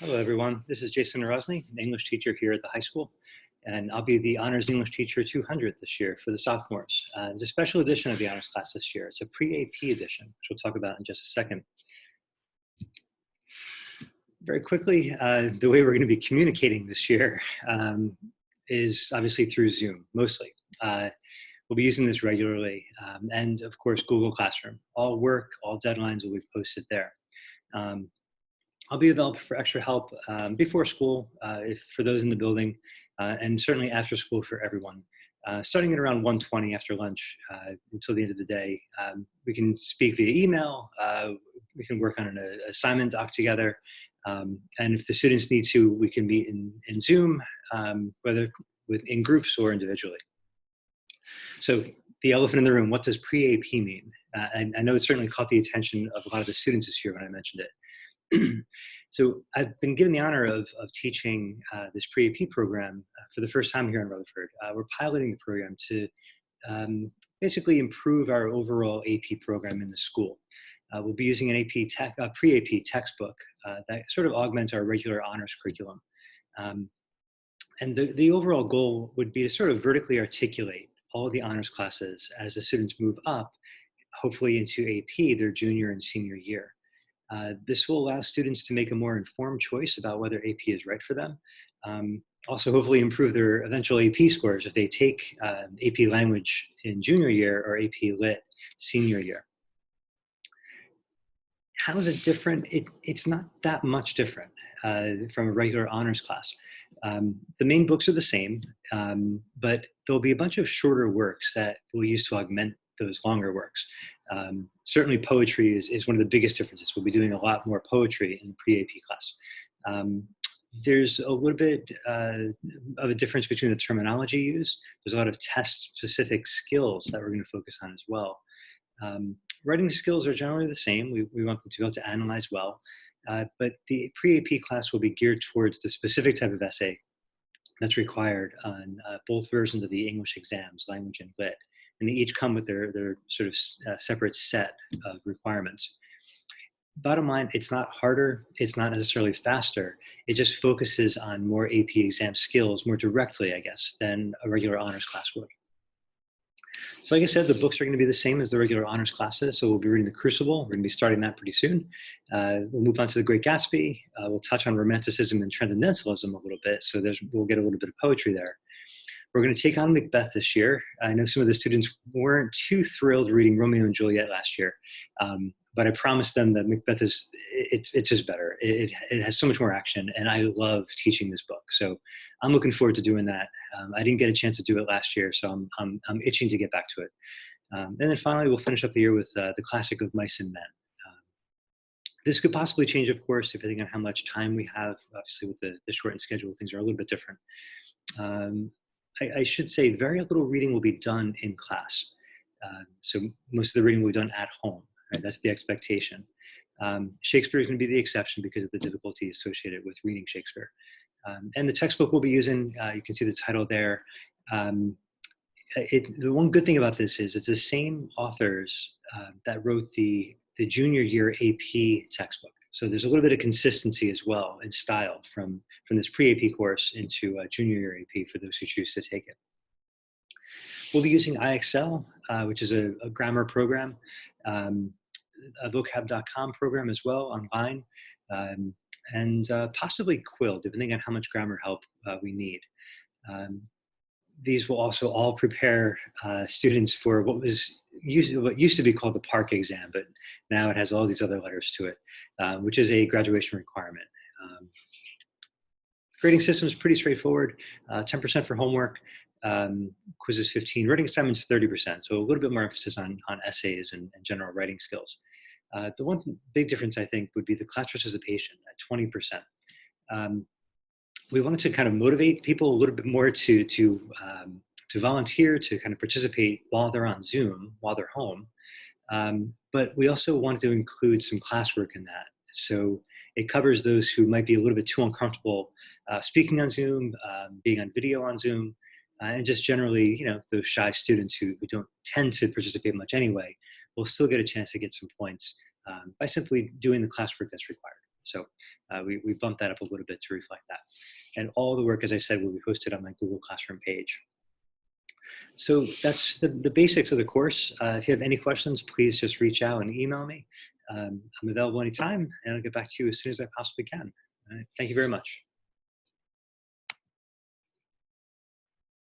Hello, everyone. This is Jason Rosny, an English teacher here at the high school, and I'll be the Honors English Teacher 200 this year for the sophomores. It's a special edition of the Honors class this year. It's a pre-AP edition, which we'll talk about in just a second. Very quickly, the way we're going to be communicating this year is obviously through Zoom, mostly. We'll be using this regularly, and of course, Google Classroom. All work, all deadlines will be posted there. I'll be available for extra help before school for those in the building, and certainly after school for everyone. Starting at around 1:20 after lunch until the end of the day. We can speak via email, we can work on an assignment doc together, and if the students need to, we can meet in Zoom, whether in groups or individually. So the elephant in the room, what does pre-AP mean? And I know it certainly caught the attention of a lot of the students this year when I mentioned it. So I've been given the honor of teaching this pre-AP program for the first time here in Rutherford. We're piloting the program to basically improve our overall AP program in the school. We'll be using an pre-AP textbook that sort of augments our regular honors curriculum. And the overall goal would be to sort of vertically articulate all the honors classes as the students move up, hopefully into AP their junior and senior year. This will allow students to make a more informed choice about whether AP is right for them. Also, hopefully improve their eventual AP scores if they take AP Language in junior year or AP Lit senior year. How is it different? It's not that much different from a regular honors class. The main books are the same, but there'll be a bunch of shorter works that we'll use to augment those longer works. Certainly poetry is one of the biggest differences. We'll be doing a lot more poetry in the pre-AP class. There's a little bit of a difference between the terminology used. There's a lot of test-specific skills that we're going to focus on as well. Writing skills are generally the same. We want them to be able to analyze well, but the pre-AP class will be geared towards the specific type of essay that's required on both versions of the English exams, language and lit. And they each come with their sort of separate set of requirements. Bottom line, it's not harder, it's not necessarily faster, it just focuses on more AP exam skills more directly, I guess, than a regular honors class would. So like I said, the books are going to be the same as the regular honors classes. So we'll be reading The Crucible. We're going to be starting that pretty soon. We'll move on to The Great Gatsby. We'll touch on Romanticism and Transcendentalism a little bit. So we'll get a little bit of poetry there. We're going to take on Macbeth this year. I know some of the students weren't too thrilled reading Romeo and Juliet last year, but I promised them that Macbeth it's just better. It has so much more action, and I love teaching this book. So I'm looking forward to doing that. I didn't get a chance to do it last year, so I'm itching to get back to it. And then finally, we'll finish up the year with the classic of Mice and Men. This could possibly change, of course, depending on how much time we have. Obviously, with the shortened schedule, things are a little bit different. I should say very little reading will be done in class. So most of the reading will be done at home. Right? That's the expectation. Shakespeare is going to be the exception because of the difficulty associated with reading Shakespeare. And the textbook we'll be using, you can see the title there. The one good thing about this is it's the same authors that wrote the junior year AP textbook. So there's a little bit of consistency as well in style from this pre-AP course into junior year AP for those who choose to take it. We'll be using IXL, which is a grammar program, a vocab.com program as well online, and possibly Quill, depending on how much grammar help we need. These will also all prepare students for what used to be called the PARCC exam, but now it has all these other letters to it, which is a graduation requirement. Grading system is pretty straightforward, 10% for homework, quizzes 15, writing assignments 30%, so a little bit more emphasis on essays and general writing skills. The one big difference, I think, would be the class participation at 20%. We wanted to kind of motivate people a little bit more to volunteer, to kind of participate while they're on Zoom, while they're home. But we also wanted to include some classwork in that. So it covers those who might be a little bit too uncomfortable speaking on Zoom, being on video on Zoom, and just generally, those shy students who don't tend to participate much anyway, will still get a chance to get some points by simply doing the classwork that's required. So we bumped that up a little bit to reflect that. And all the work, as I said, will be hosted on my Google Classroom page. So that's the basics of the course. If you have any questions, please just reach out and email me. I'm available anytime, and I'll get back to you as soon as I possibly can. All right. Thank you very much.